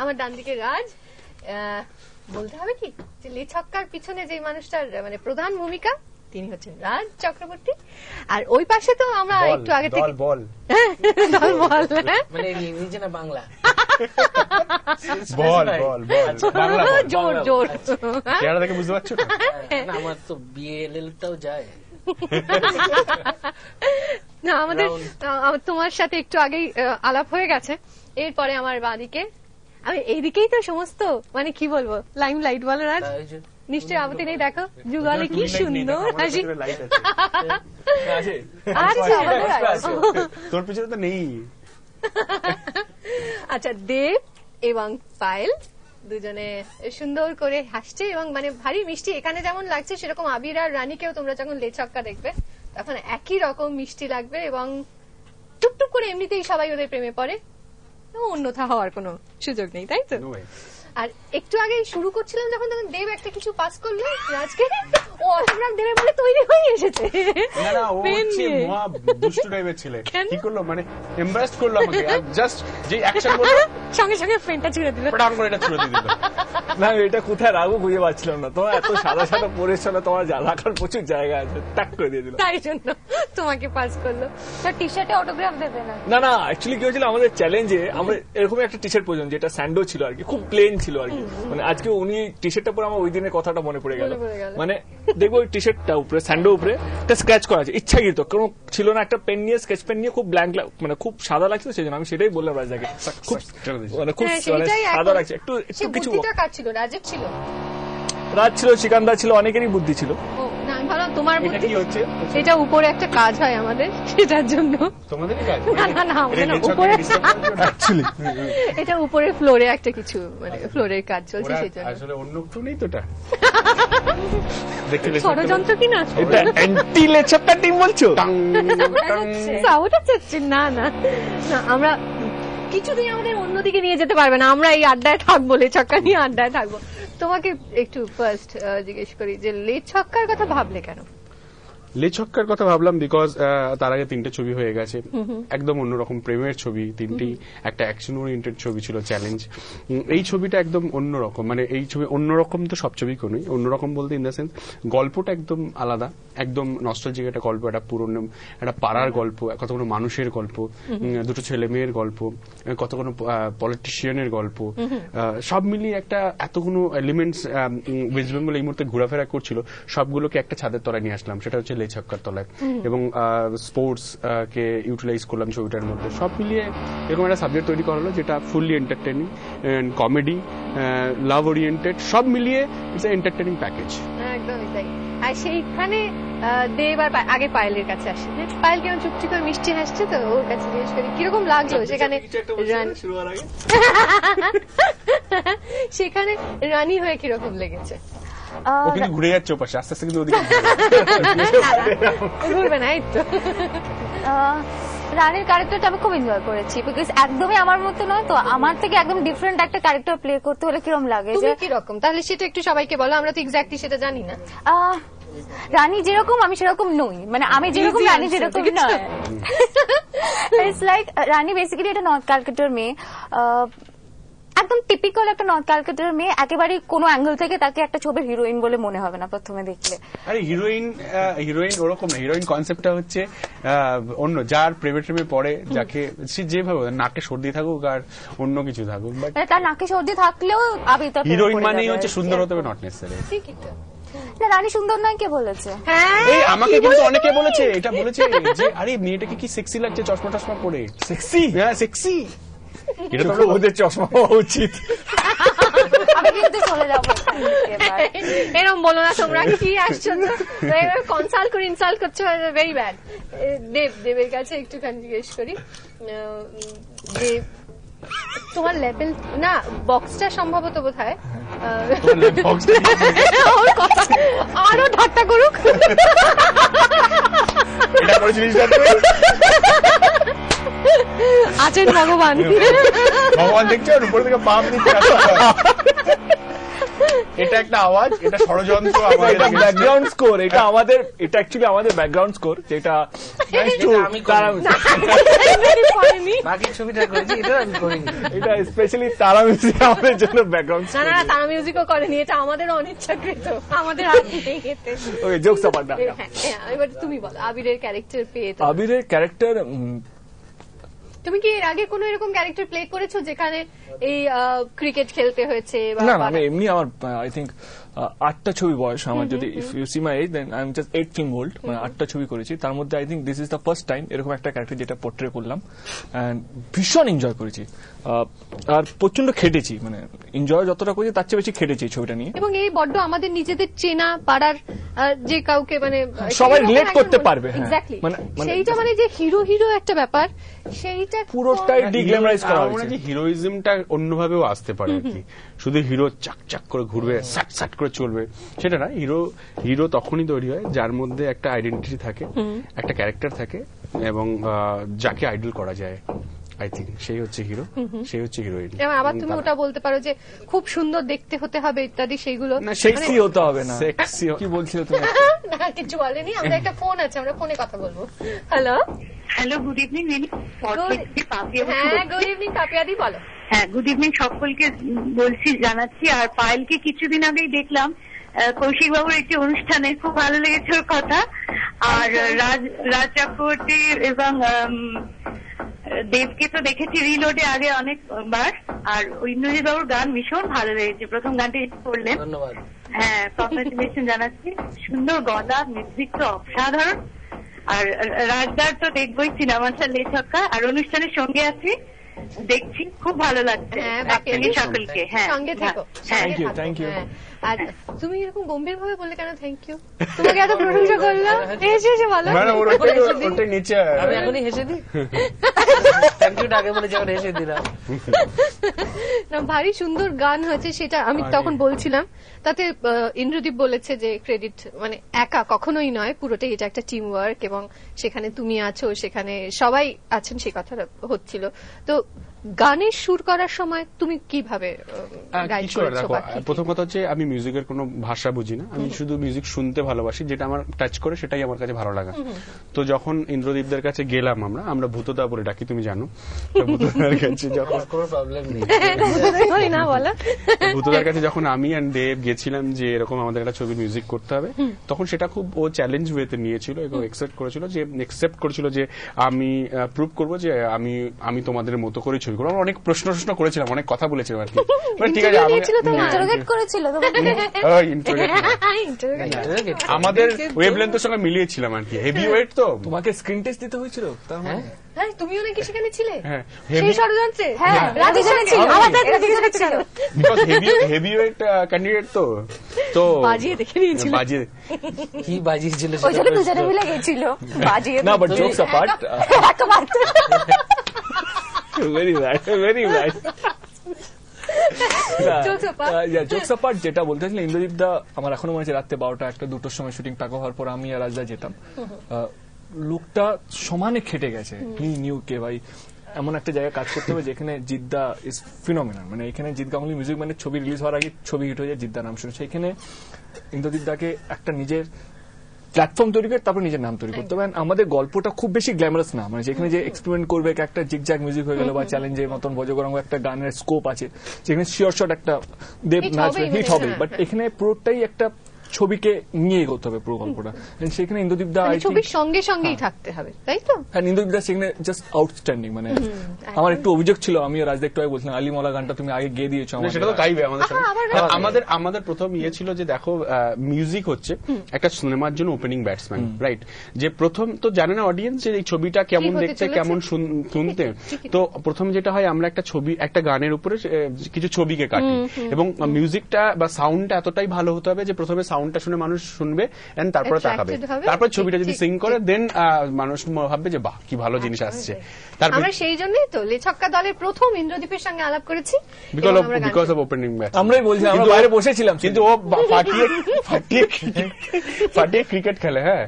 আমার ডান দিকে রাজ। বলতে হবে কি যে লে ছক্কার পিছনে যে মানুষটার মানে প্রধান ভূমিকা তিনি হচ্ছেন রাজ চক্রবর্তী। আর ওই পাশে তো আমরা একটু আগে থেকে বল মানে নিজে না বাংলা বল বাংলা জোর জোর কেডা দেখে বুঝতে পারছো না? আমার তো বিএলএলটাও যায় না। আমাদের তোমার সাথে একটু আগেই আলাপ হয়ে গেছে। এরপরে আমার বাঁদিকে আমি এইদিকেই তো সমস্ত মানে কি বলবো লাইমলাইট বলো রাজ। নিশ্চয়ই আপত্তি নেই। দেখো যুগলে কি সুন্দর হাসি। তোর পিছনে তো নেই। আচ্ছা, দেব এবং পায়েল দুজনে সুন্দর করে হাসছে এবং মানে ভারী মিষ্টি। এখানে যেমন লাগছে সেরকম আবির আর রানীকেও তোমরা যখন লে ছক্কা দেখবে তখন একই রকম মিষ্টি লাগবে এবং টুকটুক করে এমনিতেই সবাই ওদের প্রেমে পড়ে, অন্যথা হওয়ার কোনো সুযোগ নেই, তাই তো? আর একটু আগে শুরু করছিলাম যখন তখন দেব একটা কিছু পাস করলো রাজকে, ও অটোগ্রাফ দেবে বলে তৈরি হয়ে এসেছে। না না, ও হচ্ছে মহা দুষ্টু টাইপের ছেলে। কি করলো মানে এমব্রাস্ট করলো আমাকে, জাস্ট যে অ্যাকশন করলো সঙ্গে সঙ্গে ফ্রেন্ডটা ছুঁড়ে দিল, পটাম করে এটা ছুঁড়ে দিল। না এটা কোথায় রাখবো খুঁজে পাচ্ছিলাম না। তোমার এত সাদা সাদা পরেছ না, তোমার রাখার প্রচুর জায়গা আছে, টাক করে দিয়ে দিল, তাই জন্য তোমাকে পাস করলো। তার টি শার্টে অটোগ্রাফ দেবে না? না না, অ্যাকচুয়ালি কি হয়েছিল আমাদের চ্যালেঞ্জে আমরা এরকম একটা টি শার্ট পর্যন্ত যেটা স্যান্ডো ছিল আর কি, খুব প্লেন ছিল আর কি। মানে আজকে উনি টি শার্টটা পরে আমার ওই দিনের কথাটা মনে পড়ে গেল। মানে দেখবো ওই টি শার্টটা উপরে স্যান্ডো উপরে একটা স্ক্র্যাচ করা আছে, ইচ্ছাকৃত কোনো ছিল না, একটা পেন নিয়ে স্কেচ পেন নিয়ে খুব ব্ল্যাঙ্ক মানে খুব সাদা লাগছে, সেই জন্য আমি সেটাই বললাম রাজাকে, খুব মানে খুব সাদা লাগছে, একটু একটু কিছু। ছিল রাজের ছিল, রাজ ছিল, সিকান্দার ছিল, অনেকেরই বুদ্ধি ছিল। তোমার বুদ্ধি হচ্ছে এটা উপরে একটা কাজ হয় আমাদের, সেটার জন্য তোমাদেরই কাজ। না না, আমাদের উপরে অ্যাকচুয়ালি এটা উপরে ফ্লোরে একটা কিছু মানে ফ্লোরের কাজ চলছে, সেই জন্য। আসলে অন্য কিছু নেই তো, এটা দেখতে ষড়যন্ত্র কি না? এটা অ্যান্টি লেছাপ্পা টিম বলছো? ওটা হচ্ছে না না না, আমরা কিছুদিন আমাদের অন্যদিকে নিয়ে যেতে পারবে না, আমরা এই আড্ডায় থাকবো, লে ছক্কা নিয়ে আড্ডায় থাকবো। তোমাকে একটু ফার্স্ট জিজ্ঞেস করি যে লে ছক্কার কথা ভাবলে কেন? লে ছক্কার কথা ভাবলাম বিকজ তার আগে 3টে ছবি হয়ে গেছে, একদম অন্যরকম প্রেমের ছবি, 3টি একটা অ্যাকশন ওরিয়েন্টেড ছবি ছিল চ্যালেঞ্জ। এই ছবিটা একদম অন্যরকম, মানে এই ছবি অন্যরকম তো সব ছবি কোনোই অন্যরকম বলতে ইন দ্য সেন্স গল্পটা একদম আলাদা, একদম নস্টালজিক একটা গল্প, একটা পুরনো একটা পাড়ার গল্প, কতগুলো মানুষের গল্প, দুটো ছেলে মেয়ের গল্প, কতগুলো পলিটিশিয়ানের গল্প, সব মিলিয়ে একটা এতগুলো এলিমেন্টস ওয়েস্ট বেঙ্গল এই মুহূর্তে ঘোরাফেরা করছিল, সবগুলোকে একটা ছাদের তলায় নিয়ে আসলাম, সেটা হচ্ছে লে ছক্কার তলায়। এবং স্পোর্টস কে ইউটিলাইজ করলাম ছবিটার মধ্যে। সব মিলিয়ে এরকম একটা সাবজেক্ট তৈরি করা হলো যেটা ফুললি এন্টারটেইনিং, কমেডি, লাভ ওরিয়েন্টেড, সব মিলিয়ে ইটস এ এন্টারটেইনিং প্যাকেজ। একদমই তাই। আর সেইখানে দেব আর আগে পায়েলের কাছে আসে, পায়েল কেমন চুপটি করে মিষ্টি হাসছে, তো ওর কাছে জিজ্ঞেস করি কিরকম লাগলো সেখানে সেখানে রানী হয়ে কিরকম লেগেছে? ও কিন্তু ঘুরে যাচ্ছে ওপাশে, আস্তে আস্তে কিন্তু ওদিকে ঘুরবে না। এই তো রানীর ক্যারেক্টারটা আমি খুব এনজয় করেছি, বিকজ একদমই আমার মতো নয় তো, আমার থেকে একদম ডিফারেন্ট একটা ক্যারেক্টার প্লে করতে হলে কিরকম লাগে, যে কিরকম, তাহলে সেটা একটু সবাইকে বলো, আমরা তো এক্স্যাক্টলি সেটা জানি না। রানী যেরকম আমি সেরকম নই, মানে আমি যেরকম রানী যেরকম নয়। ইটস লাইক রানী বেসিক্যালি একটা নর্থ ক্যালকাটার মেয়ে, একদম টিপিক্যাল একটা নর্থ ক্যালকাটার মেয়ে, একেবারে কোনো অ্যাঙ্গেল থেকে তাকে একটা ছবির হিরোইন বলে মনে হবে না প্রথমে দেখলে। আরে হিরোইন ওরকম না, হিরোইন কনসেপ্টটা হচ্ছে অন্য, যার প্রেমে প্রেমে পড়ে, যাকে সে যেভাবে নাকে সর্দি থাকুক আর অন্য কিছু থাকুক, বাট তার নাকে সর্দি থাকলেও হিরোইন মানেই হচ্ছে সুন্দর হতে হবে, নট নেসেসারি। না, রানী সুন্দর নয় কে বলেছে? এই আমাকে কিন্তু অনেকে বলেছে, এটা বলেছে যে আরে মেয়েটাকে কি সেক্সি লাগছে চশমা টশমা পরে। সেক্সি? হ্যাঁ সেক্সি, এটা তো ওদের চশমা হওয়া উচিত। আমি কিন্তু চলে যাবো, এরকম বলো না তোমরা, কি আশ্চর্য, কনসাল্ট করে ইনসাল্ট করছো, ভেরি ব্যাড। দেবের কাছে একটুখানি জিজ্ঞেস করি যে তোমার লেভেল না, বক্সটা সম্ভবত বোধহয় আরো ঠাট্টা করুক, আছেন ভগবান, ভগবান দেখছো উপর থেকে পাপ দিচ্ছে। এটা একটা আওয়াজ, এটা ষড়যন্ত্র, এটা ব্যাকগ্রাউন্ড স্কোর, এটা অ্যাকচুয়ালি আমাদের ব্যাকগ্রাউন্ড স্কোর, যেটা আমি তারা বাকি ছবিটা করেছি, এটা আমি করিনি। এটা স্পেশালি তারা মিউজিক আমাদের জন্য ব্যাকগ্রাউন্ড না না, তারা মিউজিকও করেনি, এটা আমাদের অনিচ্ছাকৃত, আমাদের হাত নেই এতে। ওকে, জোকস অ্যাপার্ট। এবার তুমি বলো আবিরের ক্যারেক্টার পেয়ে তো। আবিরের ক্যারেক্টার, তুমি কি এর আগে কোনো এরকম ক্যারেক্টার প্লে করেছো যেখানে এই ক্রিকেট খেলতে হয়েছে? না না, আমি এমনি আমার আই থিঙ্ক 8টা ছবি বয়স আমার, যদি if you see my age then I am just 8 film old, মানে 8টা ছবি করেছি, তার মধ্যে I think this is the first time এরকম একটা ক্যারেক্টার যেটা পোর্ট্রে করলাম, এন্ড ভীষণ এনজয় করেছি, আর প্রচন্ড খেটেছি, মানে এনজয় যতটা করেছি তার চেয়ে বেশি খেটেছি এই ছবিটা নিয়ে। এবং এই বড্ড আমাদের নিজেদের চেনা পাড়ার যে কাউকে মানে সবাই রিলেট করতে পারবে। এক্স্যাক্টলি, সেইটা মানে যে হিরো হিরো একটা ব্যাপার, সেইটা পুরোটাই ডিগ্ল্যামারাইজ করা হয়েছে। যে হিরোইজমটা অন্যভাবেও আসতে পারে আর কি, শুধু হিরো চাক চাক করে ঘুরবে, সাট সাট করে চলবে সেটা না। হিরো তখনই তৈরি হয় যার মধ্যে একটা আইডেন্টিটি থাকে, একটা ক্যারেক্টার থাকে, এবং যাকে আইডল করা যায়, আই থিঙ্ক সেই হচ্ছে হিরো, সেই হচ্ছে হিরোইন। এবং আবার তুমি ওটা বলতে পারো যে খুব সুন্দর দেখতে হতে হবে ইত্যাদি, সেইগুলো না, সেক্সি হতে হবে না। সেক্সি কি বলছিলে তুমি? না কিছু বলেনি। আমরা একটা ফোন আছে, আমরা ফোনে কথা বলবো। Hello hello, good evening. হ্যাঁ, গুড ইভিনিং কাপিয়াদি, বলো। হ্যাঁ, গুড ইভিনিং সকলকে বলছি, জানাচ্ছি। আর পায়েলকে কিছুদিন আগেই দেখলাম কৌশিক বাবুর একটি অনুষ্ঠানে, খুব ভালো লেগেছে ওর কথা। আর রাজ চক্রবর্তী এবং দেবকে তো দেখেছি রিলোডে আগে অনেকবার, আর ইন্দ্রজিৎ বাবুর গান ভীষণ ভালো লেগেছে, প্রথম গানটি করলেন। ধন্যবাদ। হ্যাঁ, কংগ্রেচুলেশন জানাচ্ছি। সুন্দর গলা, মিউজিক তো অসাধারণ। আর রাজদার তো দেখবোই, সিনেমাটা লে ছক্কা, আর অনুষ্ঠানের সঙ্গে আছি, দেখছি, খুব ভালো লাগছে আপনাকে সকলকে। হ্যাঁ, সঙ্গে থেকো। Thank you, thank you. আর তুমি এরকম গম্ভীর ভাবে বললে কেন? থ্যাংক ইউ, তোমাকে এত প্রশংসা করলাম, এসে বলো। ওটাই নিচে, আমি এখনই হেসে দিই। থ্যাংক ইউটা আগে বলে যখন হেসে দিলাম। না, ভারী সুন্দর গান হয়েছে, সেটা আমি তখন বলছিলাম। তাতে ইন্দ্রদীপ বলেছে যে ক্রেডিট মানে একা কখনোই নয়, পুরোটাই এটা একটা টিম ওয়ার্ক, এবং সেখানে তুমি আছো, সেখানে সবাই আছেন, সেই কথাটা হচ্ছিল। তো গানের সুর করার সময় তুমি কিভাবে গাইড করেছো? প্রথম কথা হচ্ছে আমি মিউজিকের কোনো ভাষা বুঝি না, আমি শুধু মিউজিক শুনতে ভালোবাসি, যেটা আমার টাচ করে সেটাই আমার কাছে ভালো লাগা। তো যখন ইন্দ্রদীপদের কাছে গেলাম, আমরা ভূতদা বলে ডাকি, তুমি জানো, ভূতদার কাছে যখন কোনো প্রবলেম নেই, না বলো, ভূতদার কাছে যখন আমি অ্যান্ড দেব গেছিলাম যে এরকম আমাদের একটা ছবি মিউজিক করতে হবে, তখন সেটা খুব ও চ্যালেঞ্জ ওয়েতে নিয়েছিল এবং একসেপ্ট করেছিল যে আমি প্রুভ করবো যে আমি তোমাদের মতো করে ছবি করবো। আমরা অনেক প্রশ্ন করেছিলাম, অনেক কথা বলেছিলাম আর কি। ঠিক আছে, আমাদের ওয়েভলেন্থের সঙ্গে মিলিয়েছিলাম আর কি। হেভি ওয়েট তো তোমাকে স্ক্রিন টেস্ট দিতে হয়েছিল, তার মানে হ্যাঁ, তুমিও নাকি সেখানে ছিলে? হ্যাঁ, সেই ষড়যন্ত্রে। হ্যাঁ, রাজেশনে ছিল, আমাদের দুজনে ছিল। বিকজ হেভি ওয়েট ক্যান্ডিডেট তো বাজিয়ে দেখে নিয়েছিল। বাজিয়ে কি বাজিয়েছিল ওই জন্য দুজনে মিলে গেছিল বাজিয়ে। না, but jokes apart, very right, very right. Jokes apart, যেটা বলতে চাইছিলাম, ইন্দ্রদীপ দা আমার এখনো মনে আছে রাত্রে 12টা 1টা 2টোর সময় শুটিং টাকা হওয়ার পর আমি আর রাজদা যেতাম, লোকটা সমানে খেটে গেছে। হি নিউ কে ভাই এমন একটা জায়গায় কাজ করতে হবে যেখানে জিদ্দা ইজ ফিনোমিনাল, মানে এখানে জিৎ গাঙ্গুলি মিউজিক মানে ছবি রিলিজ হওয়ার আগে ছবি হিট হয়ে যায়, জিদ্দা নাম শুনে। সেখানে ইন্দ্রদীপ দাকে একটা নিজের প্ল্যাটফর্ম তৈরি করে তারপর নিজের নাম তৈরি করতে হবে। আমাদের গল্পটা খুব বেশি গ্ল্যামারাস না, মানে যেখানে যে এক্সপেরিমেন্ট করবে, একটা জিগজ্যাগ মিউজিক হয়ে গেল বা চ্যালেঞ্জের মতন বজগরঙ্গ একটা গানের স্কোপ আছে, যেখানে শিওর শট একটা দেব নাচবে, হিট হবে। বাট এখানে পুরোটাই একটা ছবিকে নিয়ে এগোতে হবে পুরো গল্পটা। সেখানে ইন্দ্রদীপ দা ছবির সঙ্গে সঙ্গেই থাকতে হবে, তাই তো? হ্যাঁ, ইন্দ্রদীপ দা সেখানে জাস্ট আউটস্ট্যান্ডিং। মানে আমার একটু অভিযোগ ছিল, আমি রাজদা একটু আগে বলছিলাম আলিমওয়ালা গানটা তুমি আগে গেয়ে দিয়েছো, সেটা তো গাইবে আমাদের সাথে। আমাদের প্রথম ছিল যে দেখো, মিউজিক হচ্ছে একটা সিনেমার জন্য ওপেনিং ব্যাটসম্যান, রাইট? যে প্রথম তো জানে না অডিয়েন্স যে এই ছবিটা কেমন দেখতে, কেমন শুনতে। তো প্রথম যেটা হয়, আমরা একটা গানের উপরে কিছু ছবিকে কাটি, এবং মিউজিকটা বা সাউন্ডটা এতটাই ভালো হতে হবে যে প্রথমে সাউন্ডটা শুনে মানুষ শুনবে এন্ড তারপরে তাকাবে, Attracted হবে। তারপর ছবিটা যদি ঠিক, সিং ঠিক, করে দেন মানুষ ভাববে যে বাহ কি ভালো জিনিস আসছে। তারপর আমরা সেই জন্যই তো লেছক্কা দলের প্রথম ইন্দ্রদীপের সঙ্গে আলাপ করেছি এবং আমরা গান বিকজ অফ ওপেনিং ম্যাচ আমরাই বলছি, আমরা বাইরে বসেছিলাম কিন্তু ও ফাটিয়ে ক্রিকেট খেলে। হ্যাঁ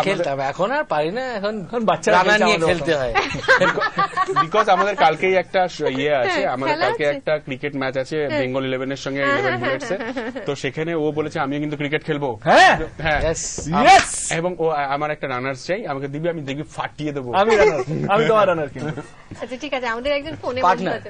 খেলতে হবে, এখন আর পারি না, এখন এখন বাচ্চারা রানা খেলছে নিয়ে আমাদের খেলতে হয়। বিকজ আমাদের কালকেই একটা ইয়ে আছে, আমাদের খেলা কালকে আছে। একটা ক্রিকেট ম্যাচ আছে বেঙ্গল 11-এর সঙ্গে 11 বুলেটস এ, তো সেখানে ও বলেছে আমিও কিন্তু ক্রিকেট খেলবো। হ্যাঁ হ্যাঁ Yes. Yes! এবং ও আমার একটা রানার্স চাই, আমাকে দিবি, আমি দেখবি ফাটিয়ে দেবো। আমি রানার, আমি তোমার রানার কিন্তু। আচ্ছা ঠিক আছে, আমাদের একজন ফোনে Partner. বসে আছে।